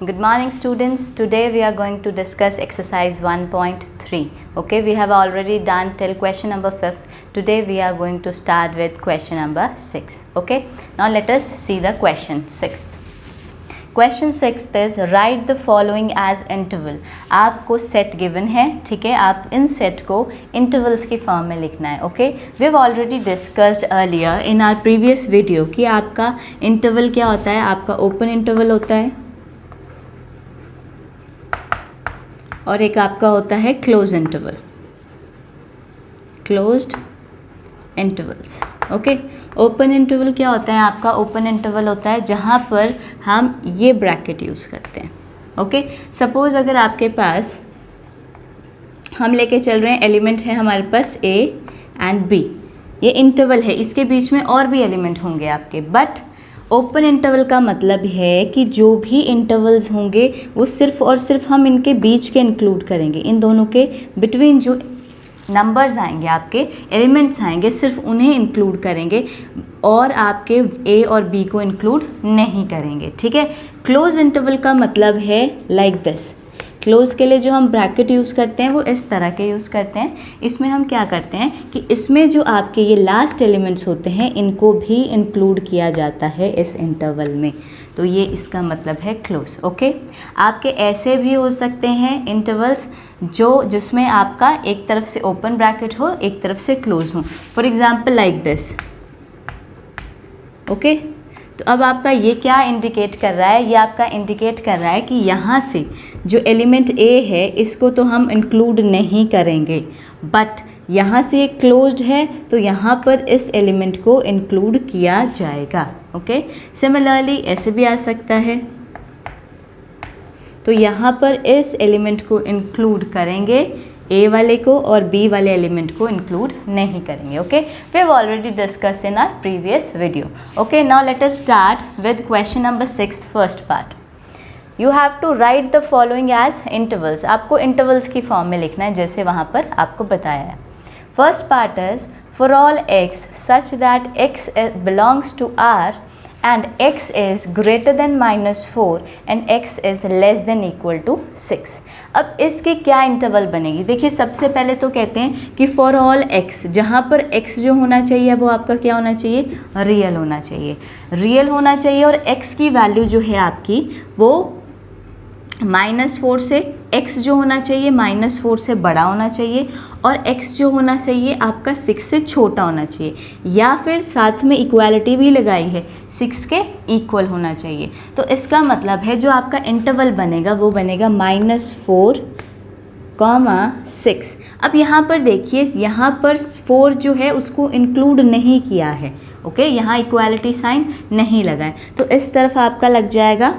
Good morning students. Today we are going to discuss exercise 1.3. Okay, we have already done till question number 5th. Today we are going to start with question number 6. Okay, now let us see the question 6th. Question 6th is write the following as interval. आपको set given है, ठीक है, आप इन set को intervals की form में लिखना है. Okay, we have already discussed earlier in our previous video कि आपका इंटरवल क्या होता है. आपका ओपन इंटरवल होता है और एक आपका होता है close interval, closed intervals. Okay, open interval क्या होता है आपका? ओपन इंटरवल होता है जहाँ पर हम ये ब्रैकेट यूज़ करते हैं. ओके, सपोज अगर आपके पास हम लेके चल रहे हैं एलिमेंट है हमारे पास A एंड B, ये इंटरवल है, इसके बीच में और भी एलिमेंट होंगे आपके. बट ओपन इंटरवल का मतलब है कि जो भी इंटरवल्स होंगे वो सिर्फ और सिर्फ हम इनके बीच के इंक्लूड करेंगे. इन दोनों के बिटवीन जो नंबर्स आएंगे, आपके एलिमेंट्स आएंगे, सिर्फ उन्हें इंक्लूड करेंगे और आपके A और B को इंक्लूड नहीं करेंगे. ठीक है, क्लोज इंटरवल का मतलब है लाइक दिस. क्लोज के लिए जो हम ब्रैकेट यूज़ करते हैं वो इस तरह के यूज़ करते हैं. इसमें हम क्या करते हैं कि इसमें जो आपके ये लास्ट एलिमेंट्स होते हैं इनको भी इंक्लूड किया जाता है इस इंटरवल में. तो ये इसका मतलब है क्लोज. ओके, आपके ऐसे भी हो सकते हैं इंटरवल्स जिसमें आपका एक तरफ से ओपन ब्रैकेट हो, एक तरफ से क्लोज हो. For example like this. Okay, तो अब आपका ये क्या इंडिकेट कर रहा है? ये आपका इंडिकेट कर रहा है कि यहाँ से जो एलिमेंट A है इसको तो हम इंक्लूड नहीं करेंगे, बट यहाँ से एक क्लोज्ड है तो यहाँ पर इस एलिमेंट को इंक्लूड किया जाएगा. ओके, सिमिलरली ऐसे भी आ सकता है, तो यहाँ पर इस एलिमेंट को इंक्लूड करेंगे, A वाले को, और B वाले एलिमेंट को इंक्लूड नहीं करेंगे. Okay, we have already discuss in our previous video. Okay, now let us start with question number 6 first part. You have to write the following as intervals. आपको intervals की form में लिखना है जैसे वहाँ पर आपको बताया है. First part is for all x such that x belongs to R and x is greater than -4 and x is less than equal to 6. अब इसकी क्या इंटरवल बनेगी? देखिए, सबसे पहले तो कहते हैं कि फॉर ऑल x, जहाँ पर x जो होना चाहिए वो आपका क्या होना चाहिए? रियल होना चाहिए. रियल होना चाहिए और x की वैल्यू जो है आपकी वो -4 से, x जो होना चाहिए -4 से बड़ा होना चाहिए और x जो होना चाहिए आपका 6 से छोटा होना चाहिए, या फिर साथ में इक्वालिटी भी लगाई है, 6 के इक्वल होना चाहिए. तो इसका मतलब है जो आपका इंटरवल बनेगा वो बनेगा -4, 6. अब यहाँ पर देखिए, यहाँ पर 4 जो है उसको इंक्लूड नहीं किया है. ओके, यहाँ इक्वालिटी साइन नहीं लगा है, तो इस तरफ आपका लग जाएगा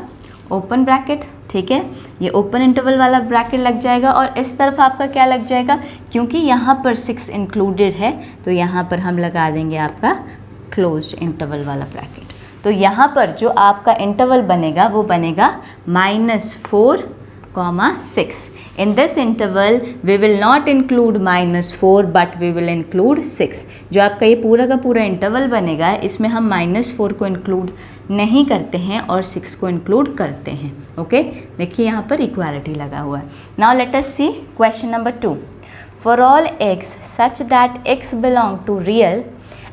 ओपन ब्रैकेट. ठीक है, ये ओपन इंटरवल वाला ब्रैकेट लग जाएगा और इस तरफ आपका क्या लग जाएगा? क्योंकि यहाँ पर 6 इंक्लूडेड है तो यहाँ पर हम लगा देंगे आपका क्लोज्ड इंटरवल वाला ब्रैकेट. तो यहाँ पर जो आपका इंटरवल बनेगा वो बनेगा -4, 6. In this interval we will not include -4 but we will include 6. जो आपका ये पूरा का पूरा इंटरवल बनेगा इसमें हम -4 को इंक्लूड नहीं करते हैं और 6 को इंक्लूड करते हैं. ओके, देखिए यहाँ पर इक्वालिटी लगा हुआ है. Now let us see question number 2. For all x such that x belong to real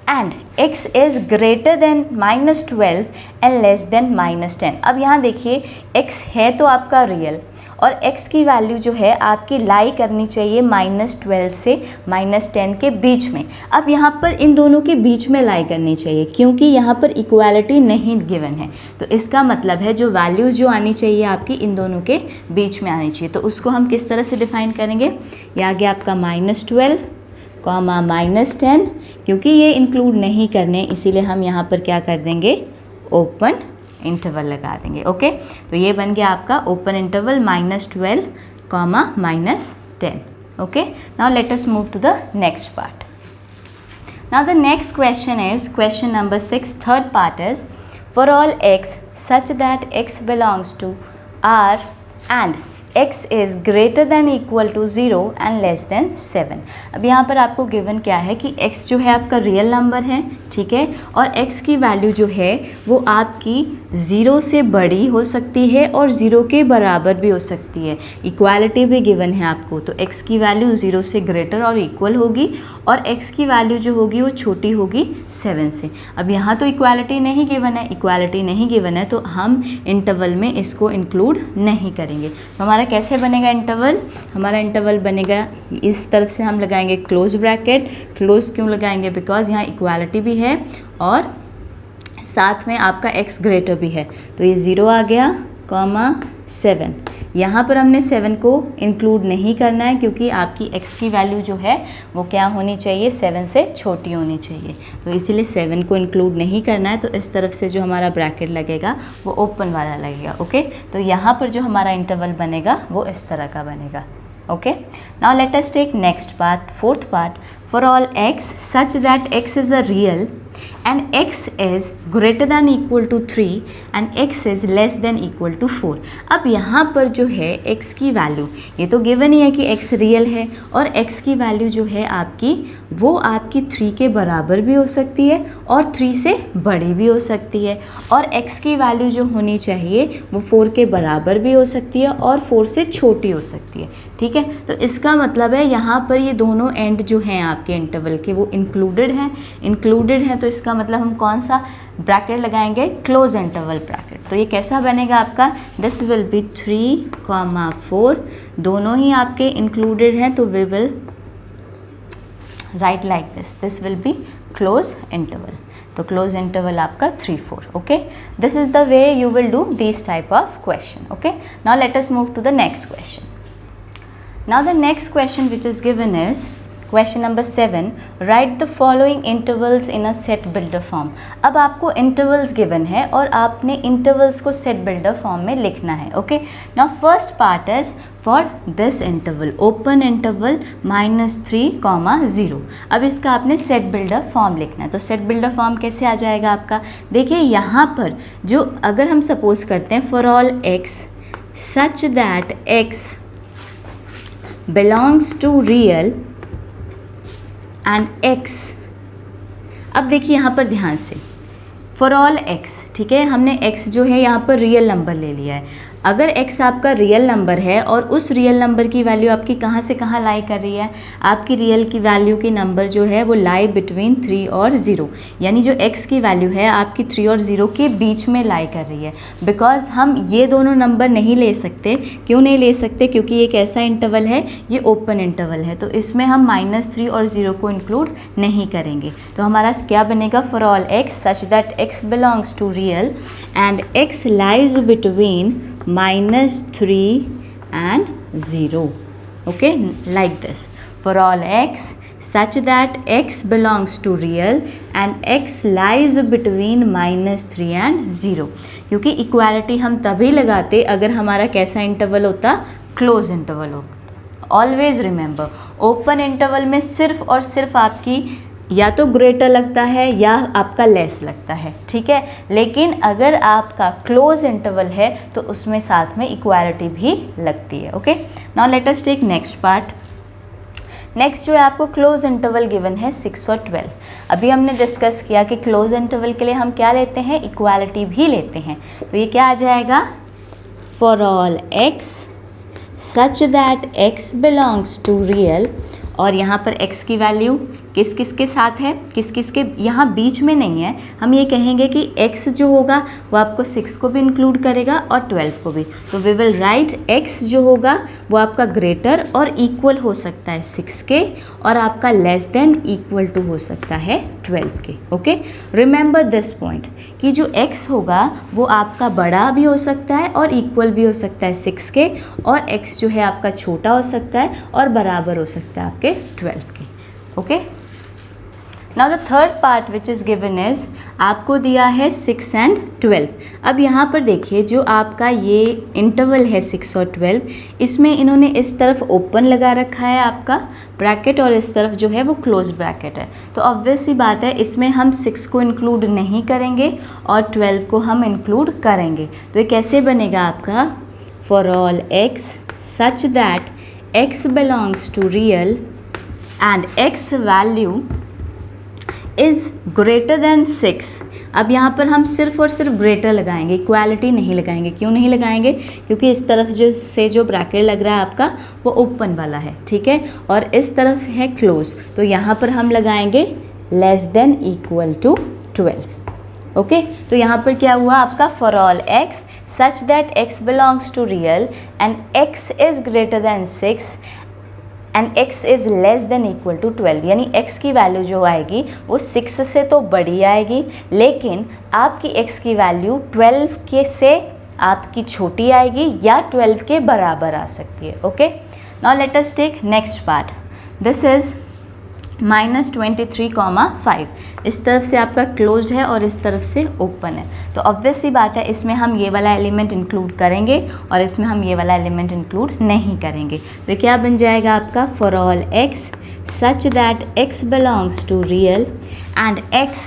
and x is greater than -12 and less than -10. अब यहाँ देखिए, x है तो आपका रियल और x की वैल्यू जो है आपकी लाई करनी चाहिए -12 से -10 के बीच में. अब यहाँ पर इन दोनों के बीच में लाई करनी चाहिए क्योंकि यहाँ पर इक्वालिटी नहीं गिवन है. तो इसका मतलब है जो वैल्यूज़ जो आनी चाहिए आपकी इन दोनों के बीच में आनी चाहिए. तो उसको हम किस तरह से डिफाइन करेंगे? ये आ गया आपका -12, -10. क्योंकि ये इंक्लूड नहीं करने इसीलिए हम यहाँ पर क्या कर देंगे? ओपन इंटरवल लगा देंगे. ओके, तो ये बन गया आपका open interval -12, -10. Okay, now let us move to the next part. Now the next question is question number 6 third part is for all x such that x belongs to R and x is greater than equal to 0 and less than 7. अब यहाँ पर आपको given क्या है कि x जो है आपका रियल नंबर है, ठीक है, और x की वैल्यू जो है वो आपकी 0 से बड़ी हो सकती है और 0 के बराबर भी हो सकती है। इक्वालिटी भी गिवन है आपको, तो x की वैल्यू 0 से ग्रेटर और इक्वल होगी और x की वैल्यू जो होगी वो छोटी होगी 7 से। अब यहाँ तो इक्वालिटी नहीं गिवन है, इक्वालिटी नहीं गिवन है तो हम इंटरवल में इसको इंक्लूड नहीं करेंगे। तो हमारा कैसे बनेगा इंटरवल? हमारा इंटरवल बनेगा इस तरफ से हम लगाएंगे क्लोज ब्रैकेट। क्लोज क्यों लगाएंगे? बिकॉज यहाँ इक्वालिटी भी है और साथ में आपका x ग्रेटर भी है, तो ये 0 आ गया, कॉमा 7। यहाँ पर हमने 7 को इंक्लूड नहीं करना है क्योंकि आपकी x की वैल्यू जो है वो क्या होनी चाहिए? 7 से छोटी होनी चाहिए, तो इसीलिए 7 को इंक्लूड नहीं करना है। तो इस तरफ से जो हमारा ब्रैकेट लगेगा वो ओपन वाला लगेगा। ओके, तो यहाँ पर जो हमारा इंटरवल बनेगा वो इस तरह का बनेगा। Okay, now let us take next part, fourth part. For all x such that x is a real and x is greater than equal to 3 and x is less than equal to 4। अब यहाँ पर जो है x की value, ये तो given ही है कि x रियल है और x की वैल्यू जो है आपकी वो आपकी 3 के बराबर भी हो सकती है और 3 से बड़ी भी हो सकती है, और x की वैल्यू जो होनी चाहिए वो 4 के बराबर भी हो सकती है और 4 से छोटी हो सकती है। ठीक है, तो इसका मतलब है यहाँ पर ये दोनों एंड जो हैं आपके इंटरवल के वो इंक्लूडेड हैं, तो इसका मतलब हम कौन सा ब्रैकेट लगाएंगे? Close interval bracket. तो ये कैसा बनेगा आपका? दिस विल बी 3,4, दोनों ही आपके इंक्लूडेड हैं, तो we will write like this will be close interval. तो क्लोज इंटरवल आपका 3, 4। Okay, this is the way you will do this type of question. Okay, now let us move to the next question. Now the next question which is given is question number 7, write the following intervals in a set builder form। अब आपको intervals given है और आपने intervals को set builder form में लिखना है। Okay, now first part is for this interval, open interval -3, 0। अब इसका आपने set builder form लिखना है, तो set builder form कैसे आ जाएगा आपका? देखिए यहाँ पर जो अगर हम सपोज करते हैं for all x such that x belongs to real and x, अब देखिए यहाँ पर ध्यान से for all x, ठीक है, हमने x जो है यहाँ पर रियल नंबर ले लिया है। अगर x आपका रियल नंबर है और उस रियल नंबर की वैल्यू आपकी कहाँ से कहाँ लाई कर रही है? आपकी रियल की वैल्यू की नंबर जो है वो लाई बिटवीन 3 और 0, यानी जो x की वैल्यू है आपकी 3 और 0 के बीच में लाई कर रही है। बिकॉज हम ये दोनों नंबर नहीं ले सकते। क्यों नहीं ले सकते? क्योंकि एक ऐसा इंटरवल है, ये ओपन इंटरवल है, तो इसमें हम -3 और 0 को इंक्लूड नहीं करेंगे। तो हमारा क्या बनेगा? For all x such that x belongs to real and x lies between -3 and 0. Okay, like this. For all x such that x belongs to real and x lies between -3 and 0। क्योंकि equality हम तभी लगाते अगर हमारा कैसा interval होता? Close interval होता। Always remember, open interval में सिर्फ और सिर्फ आपकी या तो ग्रेटर लगता है या आपका लेस लगता है, ठीक है, लेकिन अगर आपका क्लोज इंटरवल है तो उसमें साथ में इक्वालिटी भी लगती है। Okay, now let us take next part. Next जो है आपको क्लोज इंटरवल गिवन है 6 और 12। अभी हमने डिस्कस किया कि क्लोज इंटरवल के लिए हम क्या लेते हैं? इक्वालिटी भी लेते हैं। तो ये क्या आ जाएगा? For all x such that x belongs to real, और यहाँ पर x की वैल्यू किस किस के साथ है? किस किस के यहाँ बीच में नहीं है। हम ये कहेंगे कि x जो होगा वो आपको 6 को भी इंक्लूड करेगा और 12 को भी। तो वी विल राइट x जो होगा वो आपका ग्रेटर और इक्वल हो सकता है 6 के, और आपका लेस देन इक्वल टू हो सकता है 12 के। ओके, रिमेंबर दिस पॉइंट कि जो x होगा वो आपका बड़ा भी हो सकता है और इक्वल भी हो सकता है 6 के, और x जो है आपका छोटा हो सकता है और बराबर हो सकता है आपके 12 के। Okay, now the third part which is given is, आपको दिया है 6 and 12। अब यहाँ पर देखिए जो आपका ये इंटरवल है 6 और 12, इसमें इन्होंने इस तरफ ओपन लगा रखा है आपका ब्रैकेट और इस तरफ जो है वो क्लोज ब्रैकेट है। तो ऑब्वियस सी बात है इसमें हम 6 को इंक्लूड नहीं करेंगे और 12 को हम इंक्लूड करेंगे। तो ये कैसे बनेगा आपका? For all x such that x belongs to real and x value is greater than 6, अब यहाँ पर हम सिर्फ और सिर्फ ग्रेटर लगाएंगे, इक्वालिटी नहीं लगाएंगे। क्यों नहीं लगाएंगे? क्योंकि इस तरफ जो ब्रैकेट लग रहा है आपका वो ओपन वाला है, ठीक है, और इस तरफ है क्लोज, तो यहाँ पर हम लगाएंगे less than equal to 12। Okay, तो यहाँ पर क्या हुआ आपका, for all x such that x belongs to real and x is greater than 6 and x is less than equal to 12, यानी x की वैल्यू जो आएगी वो 6 से तो बड़ी आएगी, लेकिन आपकी x की वैल्यू 12 के से आपकी छोटी आएगी या 12 के बराबर आ सकती है। Okay, now let us take next part. This is -23,5, इस तरफ से आपका क्लोज्ड है और इस तरफ से ओपन है, तो ऑब्वियस सी बात है इसमें हम ये वाला एलिमेंट इंक्लूड करेंगे और इसमें हम ये वाला एलिमेंट इंक्लूड नहीं करेंगे। तो क्या बन जाएगा आपका, for all x such that x belongs to real and x,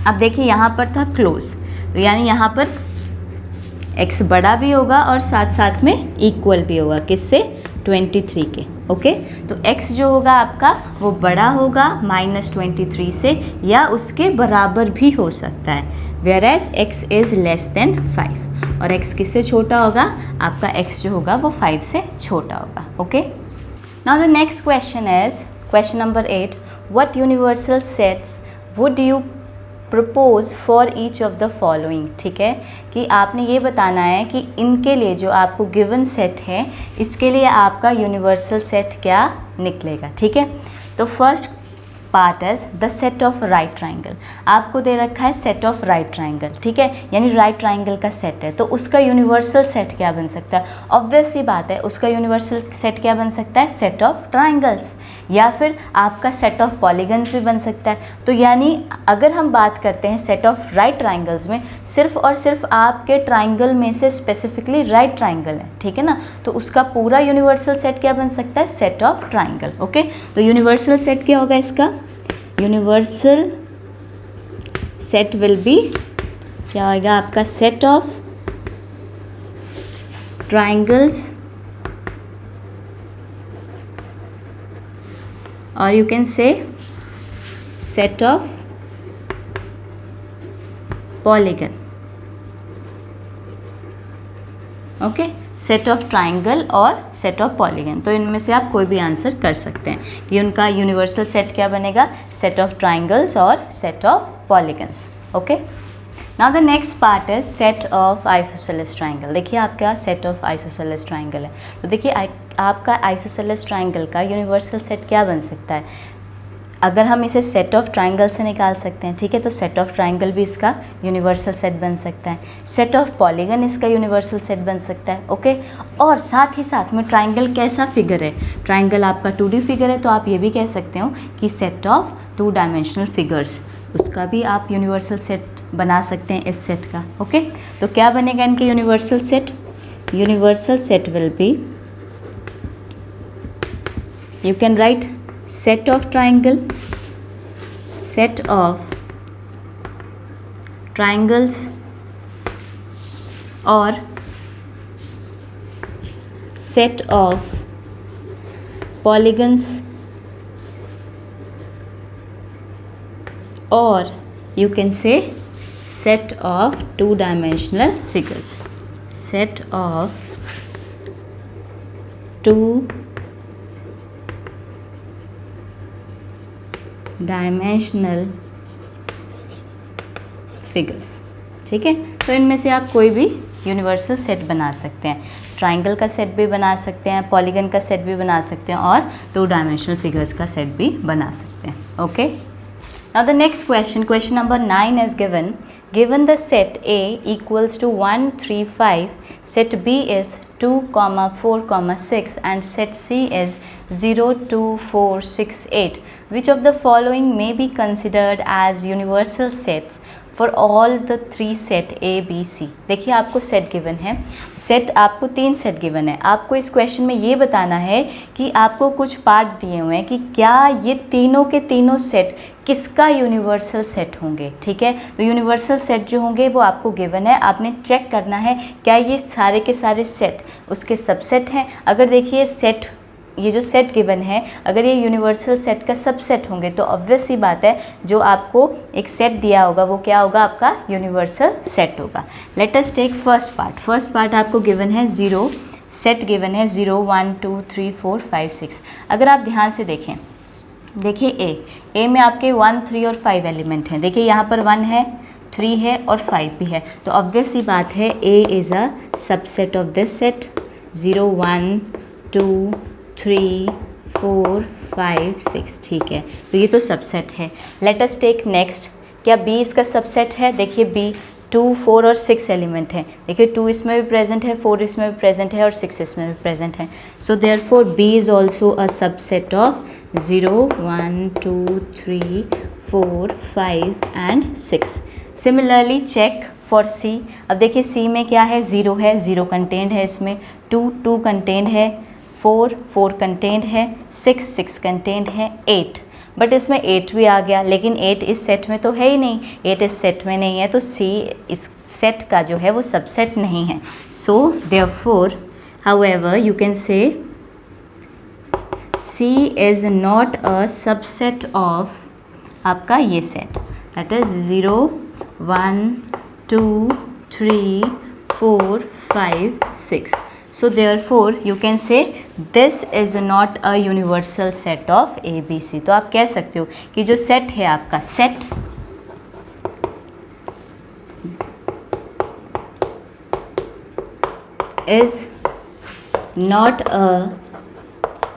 अब देखिए यहाँ पर था क्लोज, तो यानी यहाँ पर x बड़ा भी होगा और साथ साथ में इक्वल भी होगा, किससे, 23 के। ओके, तो x जो होगा आपका वो बड़ा होगा -23 से या उसके बराबर भी हो सकता है, whereas x is less than 5, और x किससे छोटा होगा, आपका x जो होगा वो 5 से छोटा होगा। Okay, now the next question is question number 8, what universal sets would you propose for each of the following. ठीक है, कि आपने ये बताना है कि इनके लिए जो आपको गिवन सेट है इसके लिए आपका यूनिवर्सल सेट क्या निकलेगा। ठीक है, तो first part is the set of right triangle, आपको दे रखा है सेट ऑफ राइट ट्राइंगल, ठीक है, यानी राइट ट्राइंगल का सेट है, तो उसका यूनिवर्सल सेट क्या बन सकता है, ऑब्वियस सी बात है उसका यूनिवर्सल सेट क्या बन सकता है, सेट ऑफ ट्राइंगल्स, या फिर आपका सेट ऑफ पॉलीगन्स भी बन सकता है। तो यानी अगर हम बात करते हैं सेट ऑफ राइट ट्राइंगल्स में, सिर्फ और सिर्फ आपके ट्राइंगल में से स्पेसिफिकली राइट ट्राइंगल है, ठीक है ना, तो उसका पूरा यूनिवर्सल सेट क्या बन सकता है, सेट ऑफ ट्राइंगल। ओके, तो यूनिवर्सल सेट क्या होगा इसका, यूनिवर्सल सेट विल बी क्या होगा आपका, set of triangles, or you can say set of polygon। Okay, set of triangle और सेट ऑफ पॉलीगन, तो इनमें से आप कोई भी आंसर कर सकते हैं कि उनका यूनिवर्सल सेट क्या बनेगा, सेट ऑफ ट्राइंगल्स और set of polygons. Okay, now the next part is set of isosceles triangle. देखिए आपका सेट ऑफ आइसोसेलेस ट्राइंगल है, तो देखिए आपका आइसोसेलेस ट्राइंगल का यूनिवर्सल सेट क्या बन सकता है, अगर हम इसे सेट ऑफ ट्राइंगल से निकाल सकते हैं, ठीक है, तो सेट ऑफ ट्राइंगल भी इसका यूनिवर्सल सेट बन सकता है, सेट ऑफ पॉलीगन इसका यूनिवर्सल सेट बन सकता है। ओके, और साथ ही साथ में ट्राइंगल कैसा फिगर है, ट्राइंगल आपका 2D फिगर है, तो आप ये भी कह सकते हो कि सेट ऑफ 2 डायमेंशनल फिगर्स, उसका भी आप यूनिवर्सल सेट बना सकते हैं इस सेट का। ओके, तो क्या बनेगा इनके universal set, universal set will be, you can write set of triangle, set of triangles or set of polygons, or you can say set of 2-dimensional figures, set of 2-dimensional figures. ठीक है, तो इनमें से आप कोई भी universal set बना सकते हैं, ट्राइंगल का सेट भी बना सकते हैं, पॉलीगन का सेट भी बना सकते हैं और 2-डायमेंशनल फिगर्स का सेट भी बना सकते हैं। Okay, now the next question, question number 9 is given the set A equals to 1 3 5, set B is 2 4 6 and set C is 0 2 4 6 8, which of the following may be considered as universal sets for all the 3 set A B C। देखिए आपको set given है, set आपको 3 set given है, आपको इस question में ये बताना है कि आपको कुछ पार्ट दिए हुए हैं कि क्या ये तीनों के तीनों सेट किसका यूनिवर्सल सेट होंगे। ठीक है, तो यूनिवर्सल सेट जो होंगे वो आपको गिवन है, आपने चेक करना है क्या ये सारे के सारे सेट उसके सबसेट हैं। अगर देखिए सेट ये जो सेट गिवन है, अगर ये यूनिवर्सल सेट का सबसेट होंगे तो ऑब्वियस सी बात है जो आपको एक सेट दिया होगा वो क्या होगा, आपका यूनिवर्सल सेट होगा। Let us take first part. First part आपको गिवन है 0, सेट गिवन है 0 1 2 3 4 5 6। अगर आप ध्यान से देखें, देखिए ए में आपके 1 3 और 5 एलिमेंट हैं। देखिए यहाँ पर 1 है, 3 है और 5 भी है, तो ऑब्वियस सी बात है ए is a subset of this set. 0 1 2 3 4 5 6, ठीक है, तो ये तो सबसेट है। लेट अस टेक नेक्स्ट, क्या बी इसका सबसेट है? देखिए बी 2 4 और 6 एलिमेंट हैं। देखिए 2 इसमें भी प्रेजेंट है, 4 इसमें भी प्रेजेंट है और 6 इसमें भी प्रेजेंट है। So therefore B is also a subset of 0 1 2 3 4 5 and 6। Similarly check for C. अब देखिए सी में क्या है, 0 है, 0 कंटेंट है इसमें, 2 कंटेंट है, 4 कंटेंट है, 6 कंटेंट है, 8, बट इसमें 8 भी आ गया, लेकिन 8 इस सेट में तो है ही नहीं, 8 इस सेट में नहीं है, तो सी इस सेट का जो है वो सबसेट नहीं है। So therefore however you can say C is not a subset of आपका ये set, that is 0 1 2 3 4 5 6। So therefore you can say this is not a universal set of ABC। तो आप कह सकते हो कि जो सेट है आपका, set is not a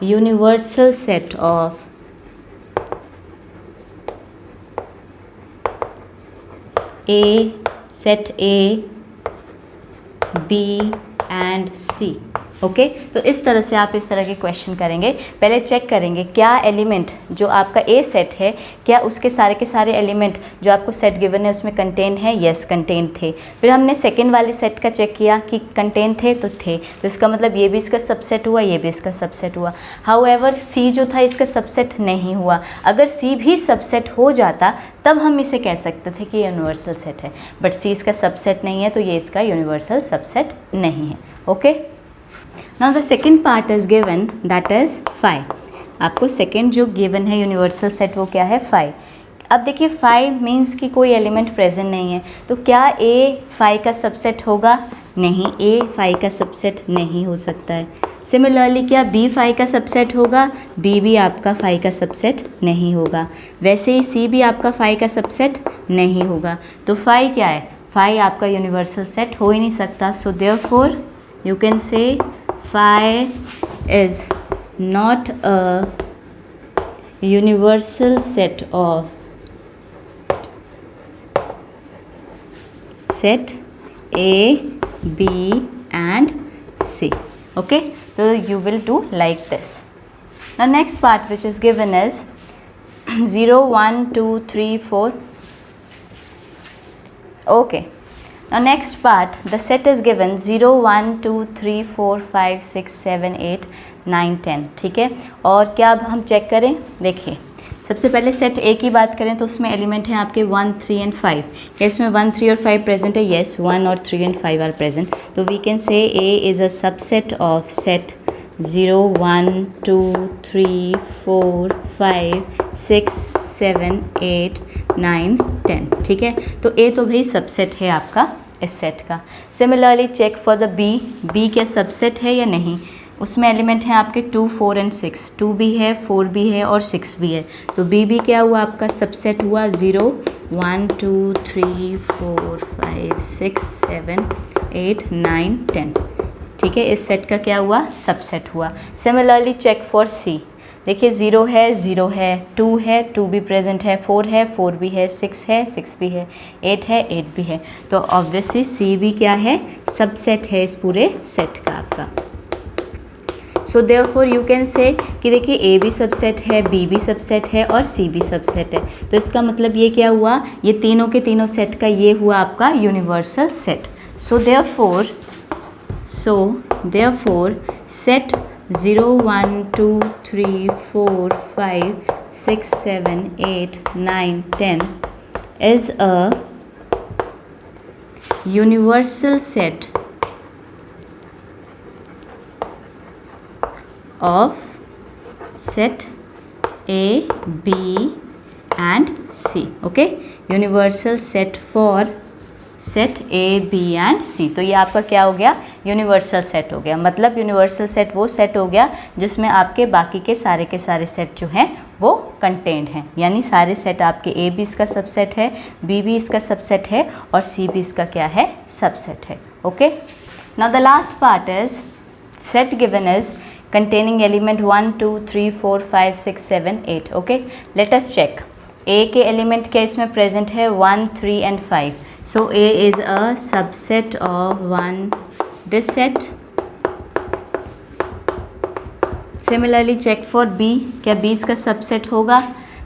universal set of A, set A, B and C. Okay, तो इस तरह से आप इस तरह के क्वेश्चन करेंगे। पहले चेक करेंगे क्या एलिमेंट जो आपका ए सेट है, क्या उसके सारे के सारे एलिमेंट जो आपको सेट गिवन है उसमें कंटेन है? यस, कंटेन थे। फिर हमने सेकेंड वाले सेट का चेक किया कि कंटेन थे तो थे, तो इसका मतलब ये भी इसका सबसेट हुआ, ये भी इसका सबसेट हुआ। हाउएवर सी जो था इसका सबसेट नहीं हुआ। अगर सी भी सबसेट हो जाता तब हम इसे कह सकते थे कि यूनिवर्सल सेट है, बट सी इसका सबसेट नहीं है तो ये इसका यूनिवर्सल सबसेट नहीं है। Okay, now the second part is given, that is 5। आपको सेकेंड जो गिवन है यूनिवर्सल सेट वो क्या है? 5। अब देखिए 5 मीन्स कि कोई एलिमेंट प्रेजेंट नहीं है, तो क्या ए 5 का सबसेट होगा? नहीं, ए 5 का सबसेट नहीं हो सकता है। सिमिलरली क्या बी 5 का सबसेट होगा? बी भी आपका 5 का सबसेट नहीं होगा। वैसे ही सी भी आपका 5 का सबसेट नहीं होगा। तो 5 क्या है? 5 आपका यूनिवर्सल सेट हो ही नहीं सकता। So therefore you can say 5 is not a universal set of set A, B and C. Okay, so you will do like this. Now next part which is given is 0 1 2 3 4. Okay, now next part the set is given 0 1 2 3 4 5 6 7 8 9 10। ठीक है, और क्या अब हम check करें? देखिए सबसे पहले सेट ए की बात करें तो उसमें एलिमेंट हैं आपके 1 3 एंड 5। क्या इसमें 1 3 और 5 प्रेजेंट है? येस, 1 और 3 एंड 5 आर प्रेजेंट। तो we can say A is a subset of set 0 1 2 3 4 5 6 7 8 9 10। ठीक है, तो ए तो भाई सबसेट है आपका इस सेट का। Similarly check for the B, B क्या सबसेट है या नहीं? उसमें एलिमेंट हैं आपके 2 4 एंड 6, 2 भी है, 4 भी है और 6 भी है, तो बी भी क्या हुआ आपका? सबसेट हुआ। 0 1 2 3 4 5 6 7 8 9 10। ठीक है, इस सेट का क्या हुआ? सबसेट हुआ। सिमिलरली चेक फॉर सी। देखिए 0 है, 0 है, 2 है, 2 भी प्रेजेंट है, 4 है, 4 भी है, 6 है, 6 भी है, 8 है, 8 भी है, तो ऑब्वियसली सी भी क्या है? सबसेट है इस पूरे सेट का आपका। सो देयरफॉर यू कैन से कि देखिए ए भी सबसेट है, बी भी सबसेट है और सी भी सबसेट है, तो इसका मतलब ये क्या हुआ? ये तीनों के तीनों सेट का ये हुआ आपका universal set. So therefore set 0 1 2 3 4 5 6 7 8 9 10 is a universal set of set A, B and C. Okay, universal set for set A, B and C. तो ये आपका क्या हो गया, यूनिवर्सल सेट हो गया। मतलब यूनिवर्सल सेट वो सेट हो गया जिसमें आपके बाकी के सारे सेट जो हैं वो कंटेंड हैं, यानी सारे सेट आपके ए भी इसका सबसेट है, बी भी इसका सबसेट है और सी भी इसका क्या है, सबसेट है। Okay, now the last part is set given is containing element 1 2 3 4 5 6 7 8. Okay, let us check A के एलिमेंट क्या इसमें प्रेजेंट है, 1 3 and 5. So A is a subset of 1 this set. Similarly check for B, क्या B इसका subset होगा।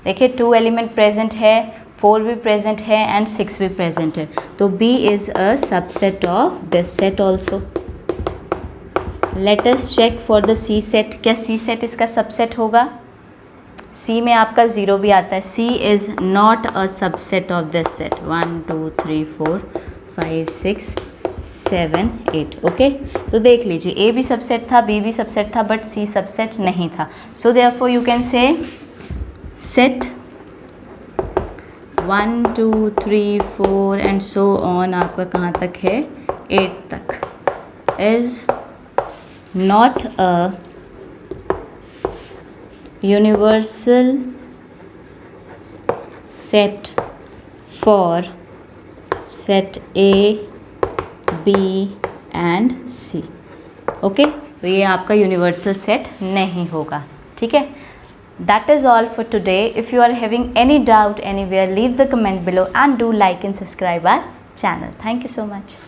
देखिए 2 element present है, 4 भी प्रेजेंट है एंड 6 भी प्रेजेंट है, तो B is a subset of this set also. Let us check for the C set, क्या सी सेट इसका सबसेट होगा। सी में आपका 0 भी आता है, C is not a subset of this set 1 2 3 4 5 6 7 8. Okay, तो देख लीजिए ए भी सबसेट था, बी भी सबसेट था, बट सी सबसेट नहीं था। सो देयरफॉर यू कैन से सेट 1 2 3 4 एंड सो ऑन, आपका कहाँ तक है, 8 तक, is not a universal set for set A, B and C. Okay, तो ये आपका यूनिवर्सल सेट नहीं होगा। ठीक है, that is all for today. If you are having any doubt anywhere, leave the comment below and do like and subscribe our channel. Thank you so much.